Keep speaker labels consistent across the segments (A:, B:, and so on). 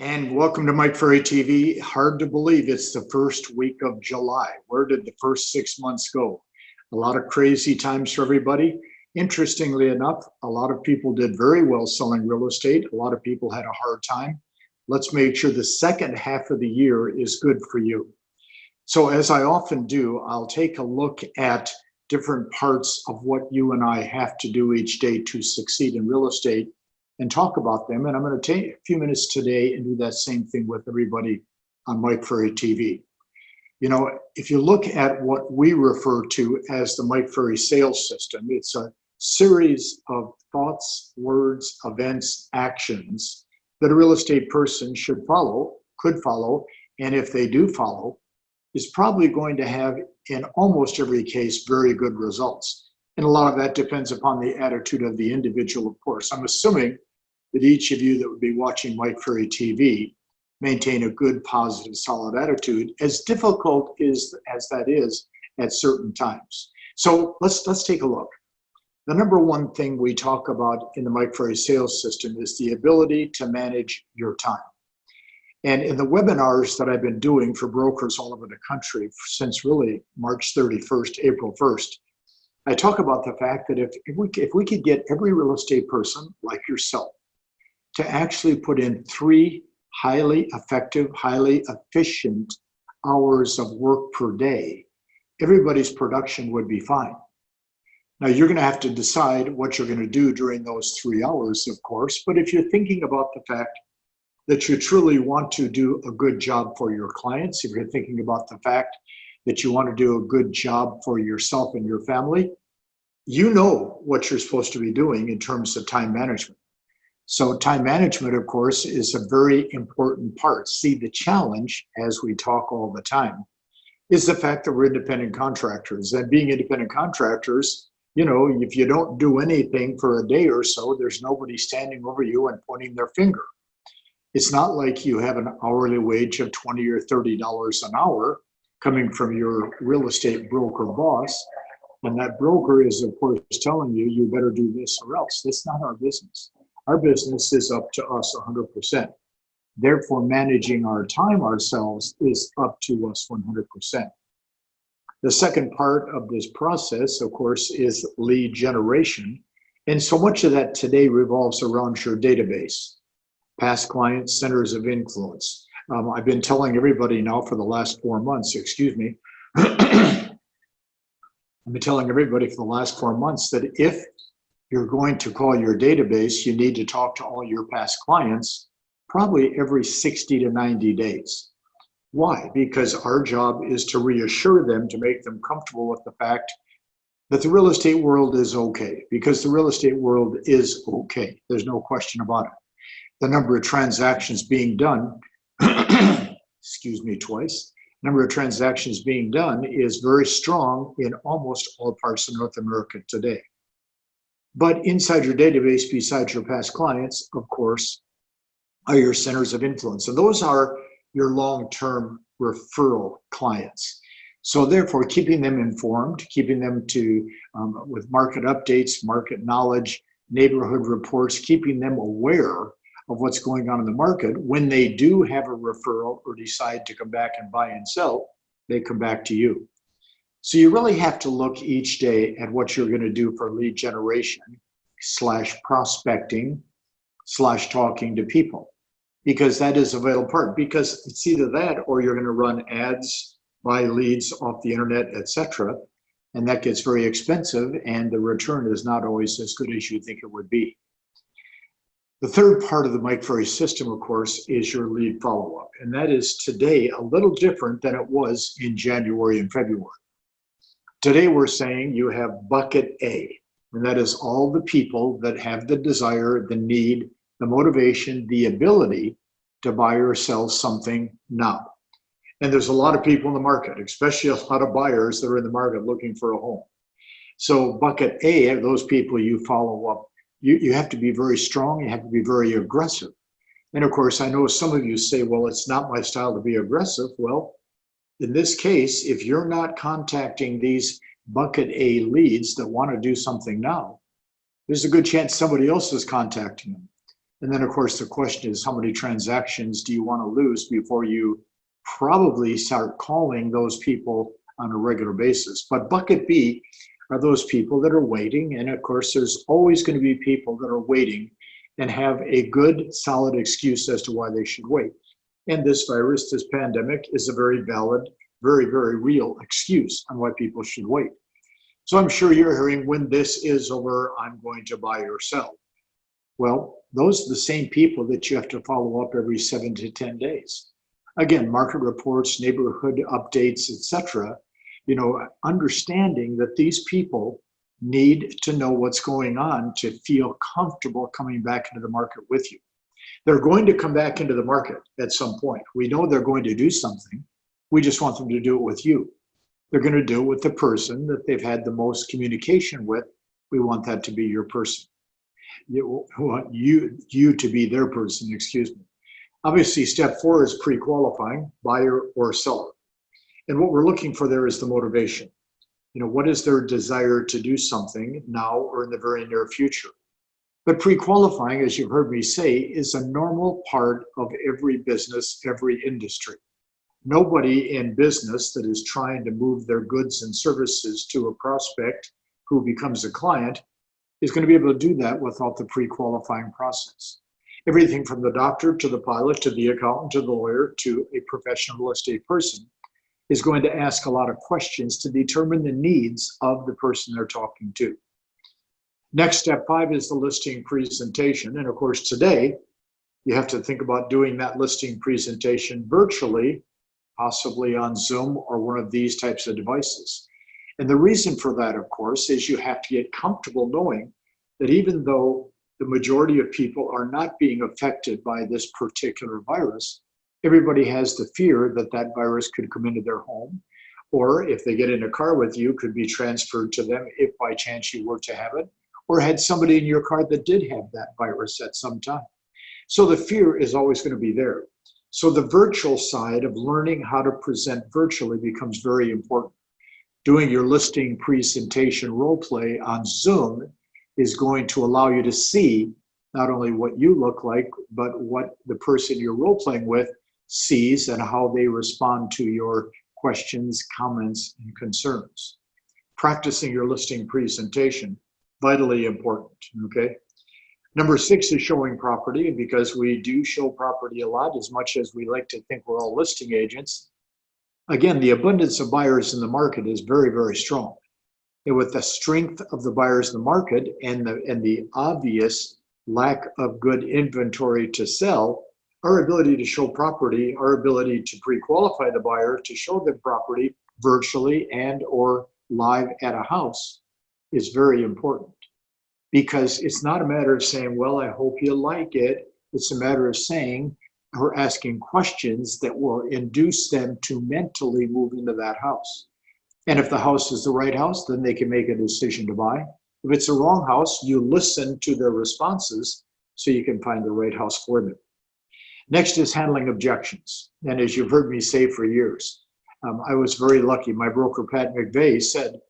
A: And welcome to Mike Ferry TV. Hard to believe it's the first week of July. Where did the first 6 months go? A lot of crazy times for everybody. Interestingly enough, a lot of people did very well selling real estate. A lot of people had a hard time. Let's make sure the second half of the year is good for you. So as I often do, I'll take a look at different parts of what you and I have to do each day to succeed in real estate and talk about them. And I'm going to take a few minutes today and do that same thing with everybody on Mike Ferry TV. You know, if you look at what we refer to as the Mike Ferry sales system, it's a series of thoughts, words, events, actions that a real estate person should follow, could follow, and if they do follow, is probably going to have, in almost every case, very good results. And a lot of that depends upon the attitude of the individual, of course. I'm assuming that each of you that would be watching Mike Ferry TV maintain a good, positive, solid attitude, as difficult as that is at certain times. So let's take a look. The number one thing we talk about in the Mike Ferry sales system is the ability to manage your time. And in the webinars that I've been doing for brokers all over the country since really March 31st, April 1st, I talk about the fact that if we could get every real estate person like yourself to actually put in 3 highly effective, highly efficient hours of work per day, everybody's production would be fine. Now, you're going to have to decide what you're going to do during those 3 hours, of course, but if you're thinking about the fact that you truly want to do a good job for your clients, if you're thinking about the fact that you want to do a good job for yourself and your family, you know what you're supposed to be doing in terms of time management. So time management, of course, is a very important part. See, the challenge, as we talk all the time, is the fact that we're independent contractors. And being independent contractors, you know, if you don't do anything for a day or so, there's nobody standing over you and pointing their finger. It's not like you have an hourly wage of $20 or $30 an hour coming from your real estate broker boss. And that broker is, of course, telling you, you better do this or else. That's not our business. Our business is up to us 100%. Therefore, managing our time ourselves is up to us 100%. The second part of this process, of course, is lead generation. And so much of that today revolves around your database, past clients, centers of influence. I've been telling everybody now for the last 4 months, I've been telling everybody for the last 4 months that if you're going to call your database, you need to talk to all your past clients probably every 60 to 90 days. Why? Because our job is to reassure them, to make them comfortable with the fact that the real estate world is okay, because the real estate world is okay. There's no question about it. The number of transactions being done, excuse me twice, number of transactions being done is very strong in almost all parts of North America today. But inside your database, besides your past clients, of course, are your centers of influence. And those are your long-term referral clients. So therefore, keeping them informed, keeping them with market updates, market knowledge, neighborhood reports, keeping them aware of what's going on in the market. When they do have a referral or decide to come back and buy and sell, they come back to you. So you really have to look each day at what you're going to do for lead generation / prospecting / talking to people, because that is a vital part. Because it's either that or you're going to run ads, buy leads off the internet, etc. And that gets very expensive, and the return is not always as good as you think it would be. The third part of the Mike Ferry system, of course, is your lead follow-up. And that is today a little different than it was in January and February. Today we're saying you have bucket A, and that is all the people that have the desire, the need, the motivation, the ability to buy or sell something now. And there's a lot of people in the market, especially a lot of buyers that are in the market looking for a home. So bucket A, those people you follow up, you have to be very strong, you have to be very aggressive. And of course, I know some of you say, well, it's not my style to be aggressive. Well, in this case, if you're not contacting these bucket A leads that want to do something now, there's a good chance somebody else is contacting them. And then, of course, the question is, how many transactions do you want to lose before you probably start calling those people on a regular basis? But bucket B are those people that are waiting. And of course, there's always going to be people that are waiting and have a good, solid excuse as to why they should wait. And this virus, this pandemic, is a very valid, very, very real excuse on why people should wait. So I'm sure you're hearing, when this is over, I'm going to buy or sell. Well, those are the same people that you have to follow up every 7 to 10 days. Again, market reports, neighborhood updates, etc. Understanding that these people need to know what's going on to feel comfortable coming back into the market with you. They're going to come back into the market at some point. We know they're going to do something. We just want them to do it with you. They're going to do it with the person that they've had the most communication with. We want that to be your person. You want you to be their person, excuse me. Obviously, step 4 is pre-qualifying, buyer or seller. And what we're looking for there is the motivation. What is their desire to do something now or in the very near future? But pre-qualifying, as you've heard me say, is a normal part of every business, every industry. Nobody in business that is trying to move their goods and services to a prospect who becomes a client is going to be able to do that without the pre-qualifying process. Everything from the doctor to the pilot to the accountant to the lawyer to a professional real estate person is going to ask a lot of questions to determine the needs of the person they're talking to. Next, step 5 is the listing presentation. And of course, today, you have to think about doing that listing presentation virtually, possibly on Zoom or one of these types of devices. And the reason for that, of course, is you have to get comfortable knowing that even though the majority of people are not being affected by this particular virus, everybody has the fear that that virus could come into their home, or if they get in a car with you, could be transferred to them if by chance you were to have it, or had somebody in your car that did have that virus at some time. So the fear is always going to be there. So the virtual side of learning how to present virtually becomes very important. Doing your listing presentation role play on Zoom is going to allow you to see not only what you look like, but what the person you're role playing with sees and how they respond to your questions, comments, and concerns. Practicing your listing presentation, vitally important, okay? Number 6 is showing property, and because we do show property a lot, as much as we like to think we're all listing agents, again, the abundance of buyers in the market is very, very strong. And with the strength of the buyers in the market and the obvious lack of good inventory to sell, our ability to show property, our ability to pre-qualify the buyer to show them property virtually and or live at a house is very important. Because it's not a matter of saying, well, I hope you like it. It's a matter of saying or asking questions that will induce them to mentally move into that house. And if the house is the right house, then they can make a decision to buy. If it's the wrong house, you listen to their responses so you can find the right house for them. Next is handling objections. And as you've heard me say for years, I was very lucky. My broker, Pat McVeigh, said,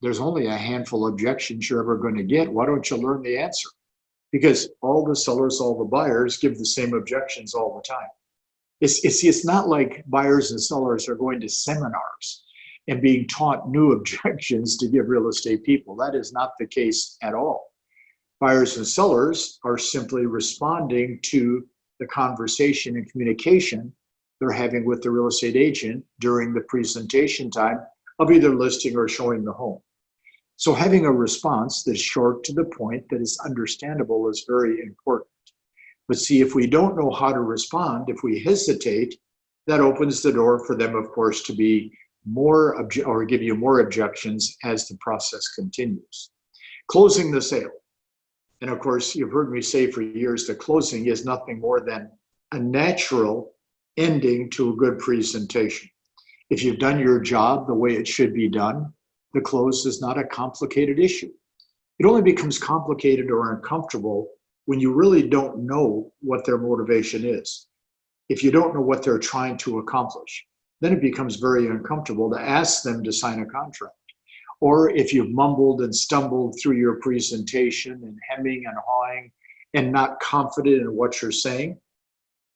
A: there's only a handful of objections you're ever going to get. Why don't you learn the answer? Because all the sellers, all the buyers give the same objections all the time. It's not like buyers and sellers are going to seminars and being taught new objections to give real estate people. That is not the case at all. Buyers and sellers are simply responding to the conversation and communication they're having with the real estate agent during the presentation time of either listing or showing the home. So having a response that's short, to the point, that is understandable is very important. But see, if we don't know how to respond, if we hesitate, that opens the door for them, of course, to be more or give you more objections as the process continues. Closing the sale. And of course, you've heard me say for years that closing is nothing more than a natural ending to a good presentation. If you've done your job the way it should be done, the close is not a complicated issue. It only becomes complicated or uncomfortable when you really don't know what their motivation is. If you don't know what they're trying to accomplish, then it becomes very uncomfortable to ask them to sign a contract. Or if you've mumbled and stumbled through your presentation and hemming and hawing and not confident in what you're saying,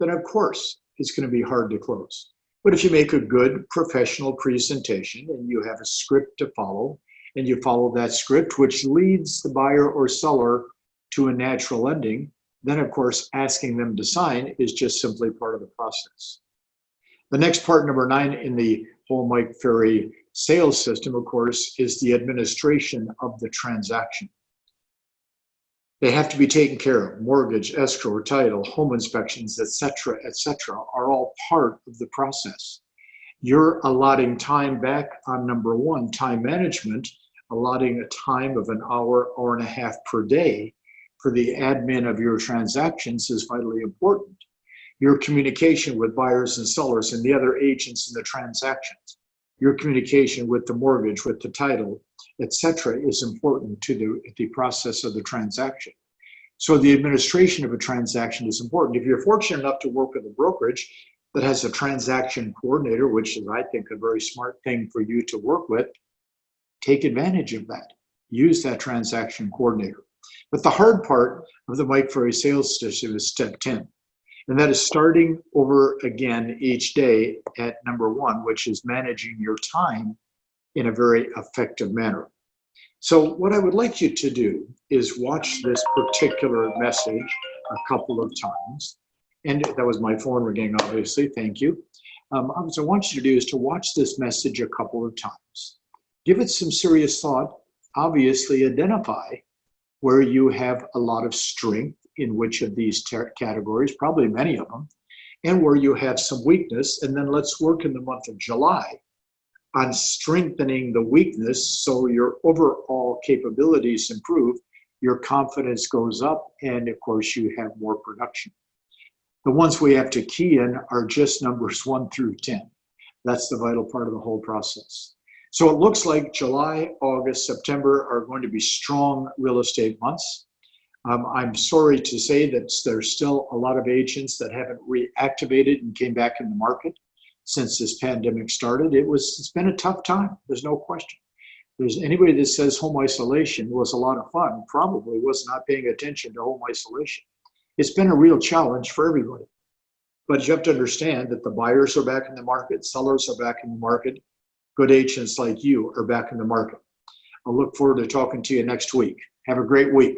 A: then of course it's going to be hard to close. But if you make a good professional presentation and you have a script to follow, and you follow that script, which leads the buyer or seller to a natural ending, then of course asking them to sign is just simply part of the process. The next part, number 9, in the whole Mike Ferry sales system, of course, is the administration of the transaction. They have to be taken care of. Mortgage, escrow, title, home inspections, etc., are all part of the process. You're allotting time back on number 1, time management, allotting a time of an hour, hour and a half per day for the admin of your transactions is vitally important. Your communication with buyers and sellers and the other agents in the transactions, your communication with the mortgage, with the title, etc., is important to the process of the transaction. So the administration of a transaction is important. If you're fortunate enough to work with a brokerage that has a transaction coordinator, which is, I think, a very smart thing for you to work with, take advantage of that. Use that transaction coordinator. But the hard part of the Mike Ferry sales system is step 10. And that is starting over again each day at number 1, which is managing your time in a very effective manner. So what I would like you to do is watch this particular message a couple of times. And that was my phone ringing, obviously. Thank you. What I want you to do is to watch this message a couple of times. Give it some serious thought. Obviously, identify where you have a lot of strength in which of these categories, probably many of them, and where you have some weakness. And then let's work in the month of July on strengthening the weakness so your overall capabilities improve, your confidence goes up, and of course you have more production. The ones we have to key in are just numbers 1 through 10. That's the vital part of the whole process. So it looks like July, August, September are going to be strong real estate months. I'm sorry to say that there's still a lot of agents that haven't reactivated and came back in the market since this pandemic started. It's been a tough time, there's no question. There's anybody that says home isolation was a lot of fun, probably was not paying attention to home isolation. It's been a real challenge for everybody. But you have to understand that the buyers are back in the market, sellers are back in the market, good agents like you are back in the market. I'll look forward to talking to you next week. Have a great week.